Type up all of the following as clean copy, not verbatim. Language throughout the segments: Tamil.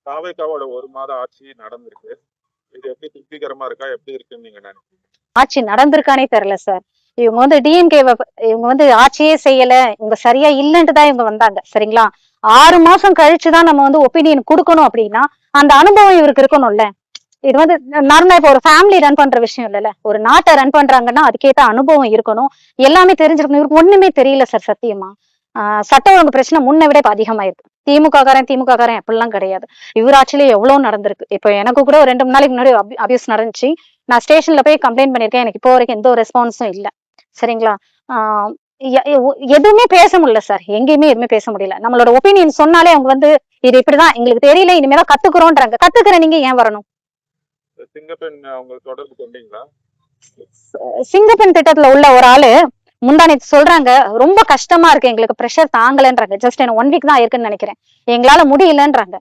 தாவேக்காவோட 1 மாத ஆட்சி நடந்திருக்கு. இது எப்படி திருப்திகரமா இருக்கா? எப்படி இருக்குன்னு நீங்க நினைக்கிறீங்க? ஆட்சி நடந்திருக்கானே தெரியல சார். இவங்க வந்து டிஎம்கே இவங்க வந்து ஆட்சியே செய்யல, இவங்க சரியா இல்லன்ட்டு தான் இவங்க வந்தாங்க. சரிங்களா? 6 மாசம் கழிச்சுதான் நம்ம வந்து ஒப்பீனியன் கொடுக்கணும் அப்படின்னா அந்த அனுபவம் இவருக்கு இருக்கணும்ல. இது வந்து நார்மலா இப்ப ஒரு ஃபேமிலி ரன் பண்ற விஷயம் இல்லல்ல. ஒரு நாட்டை ரன் பண்றாங்கன்னா அதுக்கேத்த அனுபவம் இருக்கணும், எல்லாமே தெரிஞ்சிருக்கணும். இவருக்கு ஒண்ணுமே தெரியல சார் சத்தியமா. சட்ட ஒழுங்கு பிரச்சனை முன்ன விட இப்ப அதிகமாயிருக்கு. திமுக காரன் அப்படிலாம் கிடையாது. இவர் ஆட்சியிலே எவ்வளவு நடந்திருக்கு. இப்ப எனக்கு கூட ஒரு 2 3 நாளைக்கு முன்னாடி அபியூஸ் நடந்துச்சு. நான் ஸ்டேஷன்ல போய் கம்ப்ளைண்ட் பண்ணிருக்கேன். எனக்கு இப்போ வரைக்கும் எந்த ஒரு ரெஸ்பான்ஸும் இல்ல. சரிங்களா? ஆஹ் எதுவுமே பேச முடியல சார். எங்கேயுமே எதுவுமே பேச முடியல. நம்மளோட ஒப்பீனியன் சொன்னாலே அவங்க வந்து இது இப்படிதான், எங்களுக்கு தெரியல, இனிமேதான் கத்துக்கிறோன்றாங்க. கத்துக்கிற நீங்க ஏன் வரணும்? சிங்கப்பெண் அவங்க தொடர்பு கொண்டீங்களா? சிங்கப்பெண் திட்டத்துல உள்ள ஒரு ஆளு முந்தானேத்து சொல்றாங்க, ரொம்ப கஷ்டமா இருக்கு, எங்களுக்கு ப்ரெஷர் தாங்கலன்றாங்க. ஜஸ்ட் என்ன 1 வீக் தான் இருக்குன்னு நினைக்கிறேன், எங்களால முடியலன்றாங்க.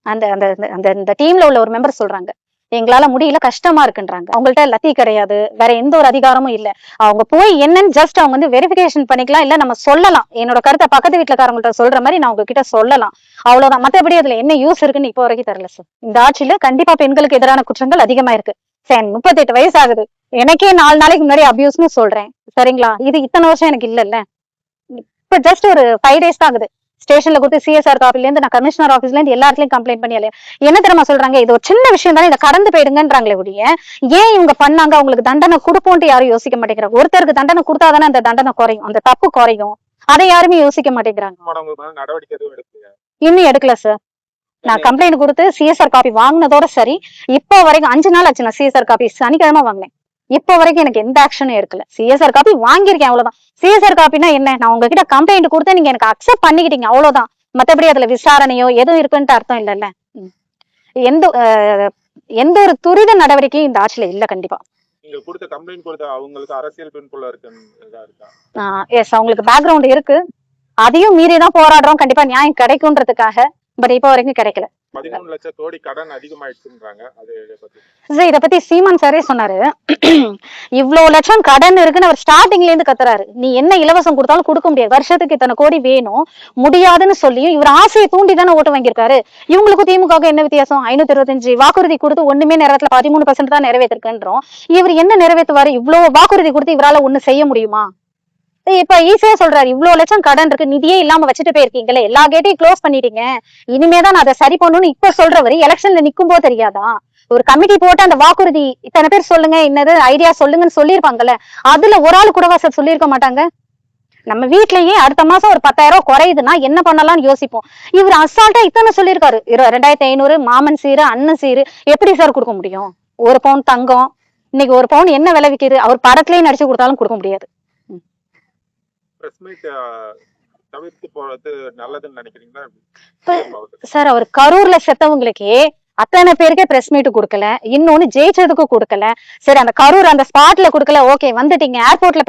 அந்த அந்த அந்த இந்த டீம்ல உள்ள ஒரு மெம்பர் சொல்றாங்க, எங்களால முடியல, கஷ்டமா இருக்குன்றாங்க. அவங்கள்ட்ட லத்தி கிடையாது, வேற எந்த ஒரு அதிகாரமும் இல்ல. அவங்க போய் என்னன்னு ஜஸ்ட் அவங்க வந்து வெரிஃபிகேஷன் பண்ணிக்கலாம், இல்ல நம்ம சொல்லலாம். என்னோட கருத்தை பக்கத்து வீட்டுலக்காரங்கள்ட்ட சொல்ற மாதிரி நான் உங்ககிட்ட சொல்லலாம், அவ்வளவுதான். மத்தபடி அதுல என்ன யூஸ் இருக்குன்னு இப்போ வரைக்கும் தெரியல சார். இந்த ஆட்சியில கண்டிப்பா பெண்களுக்கு எதிரான குற்றங்கள் அதிகமா இருக்கு. சரி, 38 வயசு ஆகுது, எனக்கே 4 நாளைக்கு முன்னாடி அபியூஸ்னு சொல்றேன். சரிங்களா? இது இத்தனை வருஷம் எனக்கு இல்லல்ல. இப்ப ஜஸ்ட் ஒரு 5 days தான் ஆகுது. ஸ்டேஷன்ல கொடுத்து சிஎஸ்ஆர் காப்பில இருந்து நான் கமிஷனர் ஆபீஸ்ல இருந்து எல்லாத்துலயும் கம்ப்ளைண்ட் பண்ணி என்ன தெரியுமா சொல்றாங்க, இது ஒரு சின்ன விஷயம் தானே, இதை கடந்து போயிடுங்கன்றாங்களே ஒழிய ஏன் இவங்க பண்ணாங்க, அவங்களுக்கு தண்டனை கொடுப்போம்ட்டு யாரும் யோசிக்க மாட்டேங்கிறாங்க. ஒருத்தருக்கு தண்டனை கொடுத்தாதானே அந்த தண்டனை குறையும், அந்த தப்பு குறையும். அதை யாருமே யோசிக்க மாட்டேங்கிறாங்க. இன்னும் எடுக்கல சார். நான் கம்ப்ளைண்ட் கொடுத்து சிஎஸ்ஆர் காப்பி வாங்கினதோட சரி, இப்போ வரைக்கும் 5 நாள் ஆச்சு. நான் சிஎஸ்ஆர் காப்பி சனிக்கிழமை வாங்கினேன், இப்போ வரைக்கும் எனக்கு எந்த ஆக்ஷனும் எடுக்கல. சிஎஸ்ஆர் காப்பி வாங்கியிருக்கேன், அவ்வளவுதான். சிஎஸ்ஆர் காப்பினா என்ன, நான் உங்ககிட்ட கம்ப்ளைண்ட் கொடுத்தேன், நீங்க எனக்கு அக்செப்ட் பண்ணிக்கிட்டீங்க, அவ்வளவுதான். மத்தபடி அதுல விசாரணையோ எதுவும் இருக்குன்ட்டு அர்த்தம் இல்லைல்ல. எந்த எந்த ஒரு துரித நடவடிக்கையும் இந்த ஆட்சியில இல்ல. கண்டிப்பா நீங்க கொடுத்த கம்ப்ளைண்ட் கொடுத்த அவங்களுக்கு அரசியல் பின்புலம் இருக்கா? எஸ், அவங்களுக்கு பேக்ரவுண்ட் இருக்கு. அதையும் மீறிதான் போராடுறோம், கண்டிப்பா நியாயம் கிடைக்கும்ன்றதுக்காக. பட் இப்போ வரைக்கும் கிடைக்கல. 13 லட்சம் கோடி கடன் அதிகமாயிடுச்சுன்றாங்க. இத பத்தி சீமான் சாரே சொன்னாரு. இவ்வளவு லட்சம் கடன் இருக்குன்னு அவர் ஸ்டார்டிங்ல இருந்து கத்துறாரு. நீ என்ன இலவசம் கொடுத்தாலும் கொடுக்க முடியாது, வருஷத்துக்கு இத்தனை கோடி வேணும், முடியாதுன்னு சொல்லியும் இவர் ஆசையை தூண்டி தானே ஓட்டு வாங்கியிருக்காரு. இவங்களுக்கும் திமுக என்ன வித்தியாசம்? 525 வாக்குறுதி கொடுத்து ஒண்ணுமே நிறைவேற்றல, 13% தான் நிறைவேற்றிருக்குன்றோம். இவர் என்ன நிறைவேற்றுவாரு? இவ்வளவு வாக்குறுதி கொடுத்து இவரால ஒண்ணு செய்ய முடியுமா? இப்ப ஈஸியா சொல்றாரு, இவ்வளவு லட்சம் கடன் இருக்கு, நிதியே இல்லாம வச்சுட்டு போயிருக்கீங்களே, எல்லா கேட்டையும் க்ளோஸ் பண்ணிட்டீங்க, இனிமேதான் நான் அதை சரி பண்ணணும்னு இப்ப சொல்றவரு எலெக்ஷன்ல நிக்கும் போது தெரியாதா? ஒரு கமிட்டி போட்டு அந்த வாக்குறுதி இத்தனை பேர் சொல்லுங்க, என்னது ஐடியா சொல்லுங்கன்னு சொல்லியிருப்பாங்கல்ல, அதுல ஒரு ஆள் கூடவா சார் சொல்லியிருக்க மாட்டாங்க? நம்ம வீட்லயே அடுத்த மாசம் ஒரு 10,000 ரூபாய் குறையுதுன்னா என்ன பண்ணலாம்னு யோசிப்போம். இவர் அசால்ட்டா இத்தனை சொல்லியிருக்காரு, 2500 மாமன் சீரு அண்ணன் சீரு எப்படி சார் கொடுக்க முடியும்? 1 பவுன் தங்கம் இன்னைக்கு 1 பவுன் என்ன விலை விக்குது? அவர் படத்திலேயே நடிச்சு கொடுத்தாலும் கொடுக்க முடியாது. சார், அவர் கரூர்ல செத்தவங்களுக்கே அத்தனை பேருக்கே பிரஸ் மீட் கொடுக்கல, இன்னொன்னு ஜெயிச்சதுக்கு கொடுக்கல. சரி, அந்த கரூர் அந்த ஸ்பாட்ல கொடுக்கல, ஓகே, வந்துட்டீங்க. ஏர்போர்ட்ல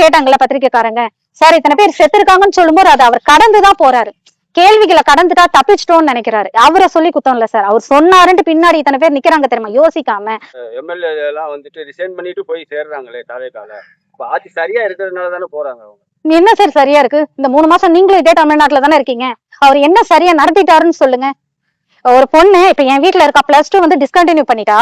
கேட்டாங்கல்ல பத்திரிக்கைக்காரங்க, சார் இத்தனை பேர் செத்துருக்காங்கன்னு சொல்லும்போது அது அவர் கடந்துதான் போறாரு. கேள்விகளை கடந்துட்டா தப்பிச்சிட்டோம்னு நினைக்கிறாரு. அவரை சொல்லி குத்தம் இல்ல சார், அவர் சொன்னாருன்ட்டு பின்னாடி இத்தனை பேர் நிக்கிறாங்க தெரியுமா, யோசிக்காம. எம்எல்ஏ எல்லாம் வந்துட்டு ரிசைன் பண்ணிட்டு போய் சேர்றாங்களே தாவேக்கால, ஆட்சி சரியா இருக்கிறதுனால தானே போறாங்க அவங்க. என்ன சார் சரியா இருக்கு? இந்த 3 மாசம் நீங்களும் இதே தமிழ்நாட்டுல தானே இருக்கீங்க. அவர் என்ன சரியா நடத்திட்டாருன்னு சொல்லுங்க. ஒரு பொண்ணு இப்ப என் வீட்டுல இருக்கா, +2 வந்து டிஸ்கண்டினியூ பண்ணிட்டா,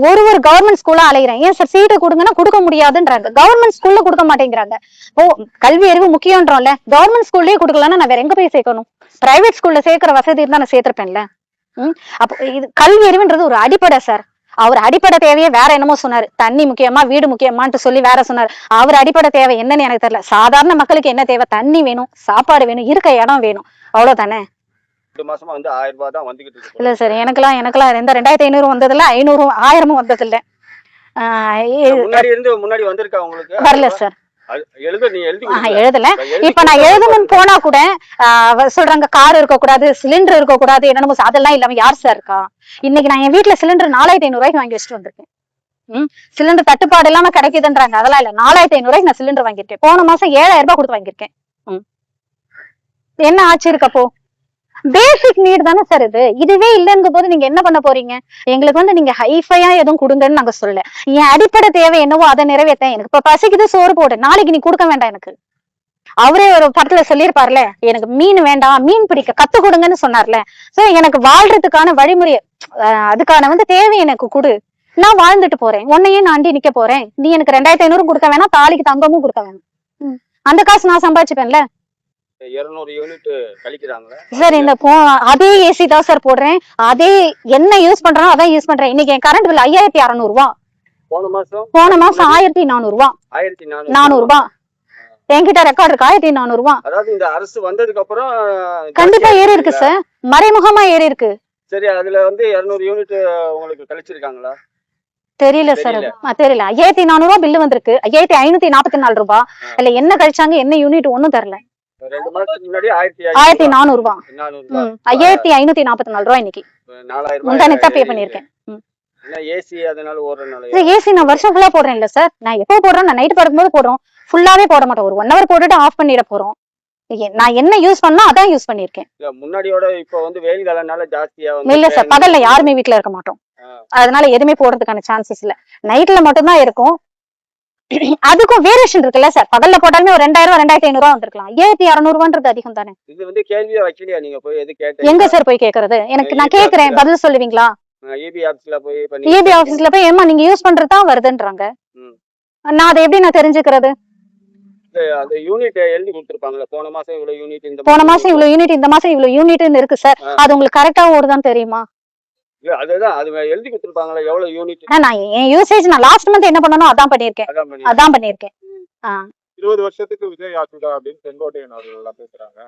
ஒரு கவர்மெண்ட் ஸ்கூல்ல அலைகிறேன், ஏன் சார் சீட்டு கொடுங்கன்னா கொடுக்க முடியாதுன்றாங்க. கவர்மெண்ட் ஸ்கூல்ல கொடுக்க மாட்டேங்கிறாங்க. ஓ, கல்வி அறிவு முக்கியம்ன்றோம்ல, கவர்மெண்ட் ஸ்கூல்லயே கொடுக்கலன்னா நான் வேற எங்க போய் சேர்க்கணும்? பிரைவேட் ஸ்கூல்ல சேர்க்கிற வசதி இருந்தா நான் சேர்த்திருப்பேன்ல. அப்போ இது கல்வி அறிவுன்றது ஒரு அடிப்படை சார். அவர் அடிப்படை தேவையே வேற என்னமோ சொன்னாரு, தண்ணி முக்கியமா வீடு முக்கியமான்னு சொல்லி வேற சொன்னாரு. அவர் அடிப்படை தேவை என்னன்னு எனக்கு தெரியல. சாதாரண மக்களுக்கு என்ன தேவை? தண்ணி வேணும், சாப்பாடு வேணும், இருக்க இடம் வேணும், அவ்வளவுதானே. 2 மாசமா வந்து 1000 ரூபாய் தான் வந்துகிட்டு இருக்கு. இல்ல சார், எனக்கெல்லாம் எந்த 2500 வந்ததில்ல, 500 1000 வந்ததில்ல. முன்னாடி வந்திருக்கா உங்களுக்கு? வரல சார். எழுதல. இப்ப நான் எழுதணும்னு போனா கூட சொல்றாங்க கார் இருக்க கூடாது, சிலிண்டர் இருக்க கூடாது, என்னன்னு. அதெல்லாம் இல்லாம யார் சார் இருக்கா? இன்னைக்கு நான் என் வீட்டுல சிலிண்டர் 4500 ரூபாய்க்கு வாங்கி வச்சுட்டு வந்திருக்கேன். சிலிண்டர் தட்டுப்பாடு இல்லாம கிடைக்குதுன்றாங்க, அதெல்லாம் இல்ல. 4500 ரூபாய்க்கு நான் சிலிண்டர் வாங்கியிருக்கேன். போன மாசம் 7000 ரூபாய் கொடுத்து வாங்கியிருக்கேன். என்ன ஆச்சு இருக்கப்போ? பேசிக் நீட் தானே சார் இது. இதுவே இல்லைங்க போது நீங்க என்ன பண்ண போறீங்க? எங்களுக்கு வந்து நீங்க ஹைஃபையா எதுவும் கொடுங்கன்னு நாங்க சொல்லல. என் அடிப்படை தேவை என்னவோ அதை நிறைவேற்ற. எனக்கு இப்ப பசிக்குது, சோறு போடு, நாளைக்கு நீ கொடுக்க வேண்டாம் எனக்கு. அவரே ஒரு படத்துல சொல்லியிருப்பார்ல, எனக்கு மீன் வேண்டாம், மீன் பிடிக்க கத்து கொடுங்கன்னு சொன்னார்ல. சோ எனக்கு வாழ்றதுக்கான வழிமுறை, அதுக்கான தேவை எனக்கு கொடு, நான் வாழ்ந்துட்டு போறேன், உன்னையே நான் அண்டி நிக்க போறேன், நீ எனக்கு 2500 கொடுக்க வேணாம், தாலிக்கு தங்கமும் கொடுக்க வேணாம், அந்த காசு நான் சம்பாதிச்சுப்பேன்ல. 200 யூனிட் கழிக்கிறாங்களா சார் இந்த அதே ஏசி தான் சார் போடுறேன், அதே என்ன யூஸ் பண்றேனோ அதான் யூஸ் பண்றேன். இன்னைக்கு என் கரண்ட் பில் 5600 ரூபாய், போன மாசம் 1400 ரூபாய், 400 ரூபாய் என்கிட்ட ரெக்கார்ட் இருக்கு. 1400 ரூபாய். அதாவது இந்த அரசு வந்ததுக்கு அப்புறம் கண்டிப்பா ஏறி இருக்கு சார், மறைமுகமா ஏறி இருக்கு. சரி, அதுல 200 யூனிட் உங்களுக்கு கழிச்சிருக்காங்களா? தெரியல சார், தெரியல. 5400 ரூபாய் பில்லு வந்திருக்கு, 5544 ரூபாய். இல்ல என்ன கழிச்சாங்க, என்ன யூனிட் ஒண்ணும் தெரியல. 2 மாசத்துக்கு முன்னாடி 1400 ரூபாய், 5544 ரூபாய். இன்னைக்கு 4000 முந்தானே தான் பே பண்ணிருக்கேன். ஏசி அதனால ஓடுறனால. ஏசி நான் வருஷம் ஃபுல்லா போடுறேன் இல்ல சார், நான் எப்போ போடுறேன், நான் நைட் படுக்கும்போது போடுறோம், ஃபுல்லாவே போட மாட்டோம், ஒரு 1 hour போட்டுட்டு ஆஃப் பண்ணிட போறோம். நான் என்ன யூஸ் பண்ணா அதான் யூஸ் பண்ணிருக்கேன். முன்னாடியோட இப்ப வெயில் காலனால ஜாஸ்தியா இல்ல சார், பகல்ல யாருமே வீட்டுல இருக்க மாட்டோம், அதனால எதுவுமே போடுறதுக்கான சான்சஸ் இல்ல, நைட்ல மட்டும் தான் இருக்கும். அதுக்கும் வேரியேஷன் இருக்குல்ல சார், பகல்ல போட்டாலுமே ஒரு 2000 2500 ரூபாய் வந்திருக்கலாம், 7600 ரூபான்றது அதிகம் தானே. இது கேள்வியா வைக்கலையா நீங்க போய் எது கேட்டீங்க? எங்க சார் போய் கேக்குறது, எனக்கு நான் கேக்குறேன் பதில் சொல்லுவீங்களா? EB ஆபீஸ்ல போய் EB ஆபீஸ்ல போய் ஏமா நீங்க யூஸ் பண்றதுதான் வருதுன்றாங்க, நான் அதை எப்படி நான் தெரிஞ்சுக்கிறது? அந்த யூனிட் எழுதி கொடுத்திருப்பாங்கல, போன மாசம் இவ்வளவு யூனிட், இந்த போன மாசம் இவ்வளவு யூனிட், இந்த மாசம் இவ்வளவு யூனிட்னு இருக்கு சார், அது உங்களுக்கு கரெக்டா ஓடுதான்னு தெரியுமா? இல்ல அதுதான், அது எழுதி கொடுத்திருப்பாங்கல எவ்வளவு யூனிட். நான் என் யூசேஜ் நான் லாஸ்ட் மந்த் என்ன பண்ணனோ அதான் பண்ணிருக்கேன். 20 வருஷத்துக்கு விஜய் ஆட்சிடா அப்படின்னு செங்கோட்டையன் அவர்கள் எல்லாம் பேசுறாங்க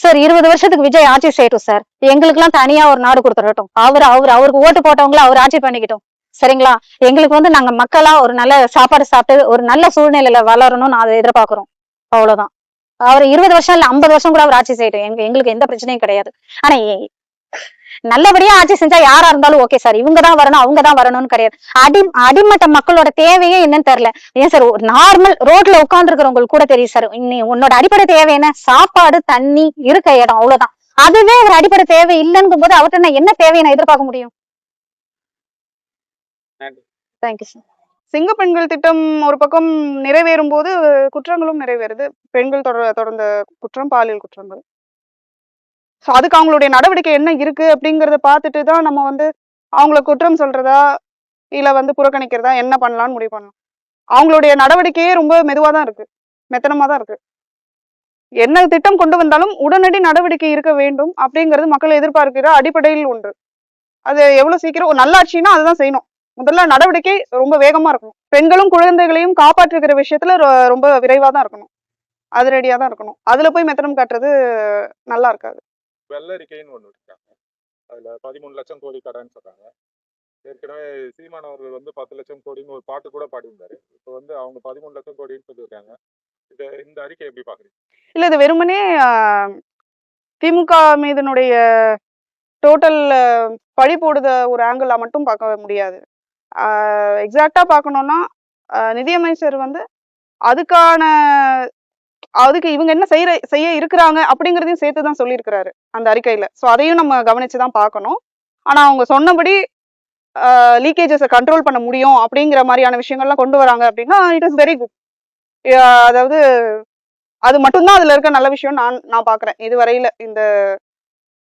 சார். 20 வருஷத்துக்கு விஜய் ஆட்சி செய்யட்டும் சார், எங்களுக்கு எல்லாம் தனியா ஒரு நாடு கொடுத்துடட்டும், அவருக்கு ஓட்டு போட்டவங்கள அவர் ஆட்சி பண்ணிக்கிட்டோம், சரிங்களா? எங்களுக்கு நாங்க மக்களா ஒரு நல்ல சாப்பாடு சாப்பிட்டு ஒரு நல்ல சூழ்நிலையில வளரணும்னு நான் அதை எதிர்பார்க்கிறோம், அவ்வளவுதான். அவர் 20 வருஷம் இல்ல 50 வருஷம் கூட அவர் ஆட்சி செய்யட்டும், எங்களுக்கு எந்த பிரச்சனையும் கிடையாது. ஆனா நல்லபடியா ஆட்சி செஞ்சா யாரா இருந்தாலும் ஓகே சார், இவங்கதான் வரணும் அவங்கதான் வரணும்னு கிடையாது. அடிமட்ட மக்களோட தேவையே என்னன்னு தெரியல. ஏன் சார், ஒரு நார்மல் ரோட்ல உட்கார்ந்து இருக்கிறவங்களுக்கு கூட தெரியும் சார், உன்னோட அடிப்படை தேவை என்ன, சாப்பாடு தண்ணி இருக்க இடம், அவ்வளவுதான். அதுவே ஒரு அடிப்படை தேவை இல்லைங்கும் போது அவர்கிட்ட நான் என்ன தேவையை நான் எதிர்பார்க்க முடியும்? Thank you sir. சிங்க பெண்கள் திட்டம் ஒரு பக்கம் நிறைவேறும் போது குற்றங்களும் நிறைவேறுது. பெண்கள் தொடர்ந்த குற்றம், பாலியல் குற்றங்கள். ஸோ அதுக்கு அவங்களுடைய நடவடிக்கை என்ன இருக்கு அப்படிங்கிறத பார்த்துட்டு தான் நம்ம அவங்கள குற்றம் சொல்றதா இல்ல புறக்கணிக்கிறதா என்ன பண்ணலாம்னு முடிவு பண்ணலாம். அவங்களுடைய நடவடிக்கையே ரொம்ப மெதுவா தான் இருக்கு, மெத்தனமா தான் இருக்கு. என்ன திட்டம் கொண்டு வந்தாலும் உடனடி நடவடிக்கை இருக்க வேண்டும் அப்படிங்கிறது மக்கள் எதிர்பார்க்கிற அடிப்படையில் ஒன்று. அது எவ்வளவு சீக்கிரம் ஒரு நல்லாட்சின்னா அதுதான் செய்யணும். முதல்ல நடவடிக்கை ரொம்ப வேகமா இருக்கணும். பெண்களும் குழந்தைகளையும் காப்பாற்றுகிற விஷயத்துல ரொம்ப விரைவா தான் இருக்கணும், அதிரடியா தான் இருக்கணும். அதுல போய் மெத்தனம் காட்டுறது நல்லா இருக்காது. வெள்ளரிக்கைன்னு ஒண்ணு இருக்காங்க, அதுல 13 லட்சம் கோடி கடன் சொல்றாங்க. ஏற்கனவே சீமான் அவர்கள் 10 லட்சம் கோடின்னு ஒரு பாட்டு கூட பாடியிருந்தாரு. இப்போ அவங்க 13 லட்சம் கோடின்னு சொல்லியிருக்காங்க. இந்த அறிக்கை எப்படி பாக்குறீங்க? இல்ல, இது வெறுமனே திமுக மீதனுடைய டோட்டல் பழி போடுத ஒரு ஆங்கிளா மட்டும் பார்க்க முடியாது. எக்ஸாக்டா பார்க்கணும்னா நிதியமைச்சர் அதுக்கு இவங்க என்ன செய்ய இருக்கிறாங்க அப்படிங்கிறதையும் சேர்த்துதான் சொல்லியிருக்கிறாரு அந்த அறிக்கையில. ஸோ அதையும் நம்ம கவனிச்சுதான் பார்க்கணும். ஆனா அவங்க சொன்னபடி லீக்கேஜஸை கண்ட்ரோல் பண்ண முடியும் அப்படிங்கிற மாதிரியான விஷயங்கள்லாம் கொண்டு வராங்க அப்படின்னா இட் இஸ் வெரி குட். அதாவது அது மட்டும்தான் அதுல இருக்க நல்ல விஷயம் நான் பாக்குறேன். இதுவரையில இந்த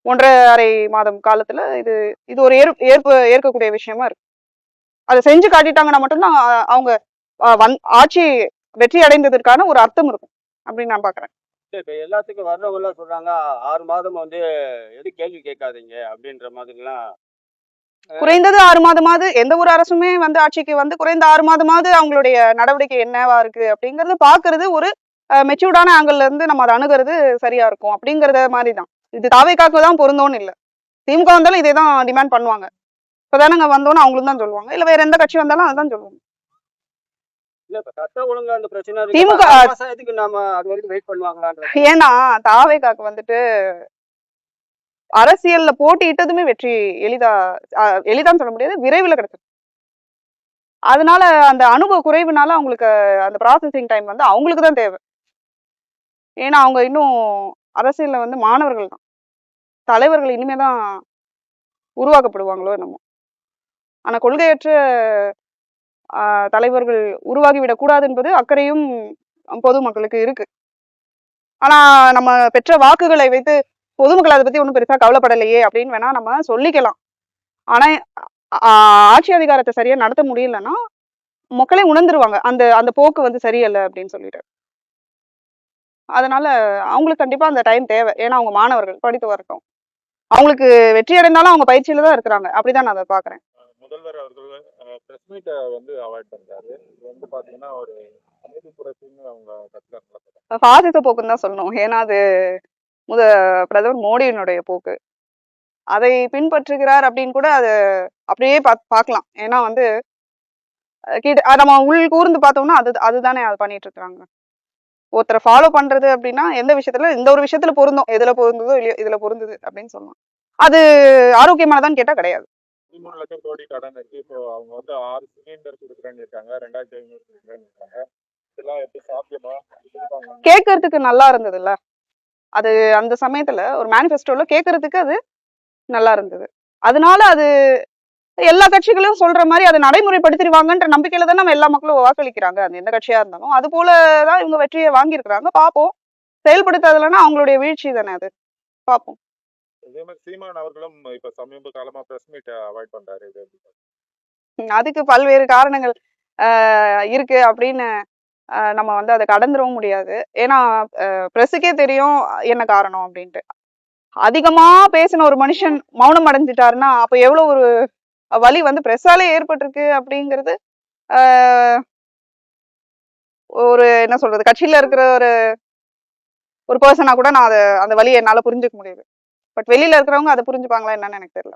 1.5 மாதம் காலத்துல இது ஒரு ஏற்கக்கூடிய விஷயமா இருக்கு. அதை செஞ்சு காட்டிட்டாங்கன்னா மட்டும்தான் அவங்க ஆட்சி வெற்றி அடைந்ததற்கான ஒரு அர்த்தம் இருக்கும் அப்படின்னு நான் பாக்குறேன். இப்ப எல்லாத்துக்கும் வர்றவங்க எல்லாம் சொல்றாங்க 6 மாதம் எது கேள்வி கேட்காதீங்க அப்படின்ற மாதிரிலாம். குறைந்தது 6 மாதமாவது எந்த ஒரு அரசுமே ஆட்சிக்கு குறைந்த 6 மாதமாவது அவங்களுடைய நடவடிக்கை என்னவா இருக்கு அப்படிங்கறது பாக்குறது ஒரு மெச்சூர்டான ஆங்கிள் இருந்து நம்ம அதை அணுகிறது சரியா இருக்கும் அப்படிங்கறத மாதிரிதான். இது தாவேக்காக்கு தான் பொருந்தோன்னு இல்லை, திமுக வந்தாலும் இதே தான் டிமாண்ட் பண்ணுவாங்க. இப்பதானங்க வந்தோன்னு அவங்களும் தான் சொல்லுவாங்க, இல்ல வேற எந்த கட்சி வந்தாலும் அதுதான் சொல்லுவாங்க. திமுக ஏன்னா தாவேக்காக்கு அரசியல்ல போட்டியிட்டதுமே வெற்றி எளிதான்னு சொல்ல முடியாது, விரைவில் கிடைச்சது. அதனால அந்த அனுபவ குறைவுனால அவங்களுக்கு அந்த ப்ராசஸிங் டைம் அவங்களுக்கு தான் தேவை. ஏன்னா அவங்க இன்னும் அரசியல்ல மாணவர்கள் தான், தலைவர்கள் இனிமேதான் உருவாக்கப்படுவாங்களோ என்னமோ. ஆனா கொள்கையற்ற தலைவர்கள் உருவாகிவிடக் கூடாது என்பது அக்கறையும் பொதுமக்களுக்கு இருக்கு. ஆனா நம்ம பெற்ற வாக்குகளை வைத்து பொதுமக்கள் அதை பத்தி ஒன்றும் பெருசா கவலைப்படலையே அப்படின்னு வேணா நம்ம சொல்லிக்கலாம். ஆனா ஆட்சி அதிகாரத்தை சரியா நடத்த முடியலன்னா மக்களே உணர்ந்துருவாங்க அந்த அந்த போக்கு வந்து சரியில்லை அப்படின்னு சொல்லிட்டு. அதனால அவங்களுக்கு கண்டிப்பா அந்த டைம் தேவை. ஏன்னா அவங்க மாணவர்கள் படித்து வரட்டும். அவங்களுக்கு வெற்றி அடைந்தாலும் அவங்க பயிற்சியில தான் இருக்கிறாங்க. அப்படிதான் நான் அதை பாக்குறேன். முதல்வர் அவர்கள் பிரஸ் மீட்டை வந்து அவாய்ட் பண்றாரு. இது வந்து பாத்தீங்கன்னா ஒரு அமைதி புரட்சின்னு அவங்க கட்சியில நடத்துறாங்க. பாசிச போக்குன்னு தான் சொல்லணும். ஏன்னா அது பிரதமர் மோடியினுடைய போக்கு. அதை பின்பற்றுகிறார் அப்படின்னு கூட அது அப்படியே பார்க்கலாம். ஏன்னா வந்து நம்ம உள் கூர்ந்து பார்த்தோம்னா அதுதானே அது பண்ணிட்டு இருக்காங்க. ஒருத்தரை ஃபாலோ பண்றது அப்படின்னா எந்த விஷயத்துல இந்த ஒரு விஷயத்துல பொருந்தும், எதுல பொருந்ததோ இல்லையோ இதுல பொருந்தது அப்படின்னு சொல்லலாம். அது ஆரோக்கியமானதான்னு கேட்டா கிடையாது. 13 லட்சம் கோடி கடன் இருக்கு. இப்போ அவங்க வந்து 6 சிலிண்டர் கொடுக்குறேன்னு இருக்காங்க, 2500 கொடுக்குறேன்னு இருக்காங்க. இதெல்லாம் எப்படி சாத்தியமா? கேட்கறதுக்கு நல்லா இருந்ததுல்ல, அது அந்த சமயத்துல ஒரு மேனிஃபெஸ்டோல கேட்கறதுக்கு அது நல்லா இருந்தது. அதனால அது எல்லா கட்சிகளும் சொல்ற மாதிரி அதை நடைமுறைப்படுத்திடுவாங்கன்ற நம்பிக்கையில தான் நம்ம எல்லா மக்களும் வாக்களிக்கிறாங்க. அது எந்த கட்சியா இருந்தாலும் அது போலதான் இவங்க வெற்றியை வாங்கியிருக்கிறாங்க. பார்ப்போம். செயல்படுத்தாதலன்னா அவங்களுடைய வீழ்ச்சி தானே அது. பார்ப்போம். இதே மாதிரி சீமான் அவர்களும் இப்ப சமீப காலமா பிரஸ் மீட்டை அவாய்ட் பண்றாரு. இது எப்படி பாக்குறீங்க? அதுக்கு பல்வேறு காரணங்கள் இருக்கு அப்படின்னு நம்ம வந்து அதை கடந்துடவும் முடியாது. ஏன்னா பிரஸுக்கே தெரியும் என்ன காரணம் அப்படின்ட்டு. அதிகமா பேசின ஒரு மனுஷன் மௌனம் அடைஞ்சிட்டாருன்னா அப்ப எவ்வளவு ஒரு வலி வந்து பிரஸாலே ஏற்பட்டிருக்கு அப்படிங்கிறது ஒரு என்ன சொல்றது, கட்சியில இருக்கிற ஒரு பர்சனா கூட நான் அந்த வலியை என்னால புரிஞ்சுக்க முடியுது. பட் வெளியில இருக்கிறவங்க அதை புரிஞ்சுப்பாங்களா என்னன்னு எனக்கு தெரியல.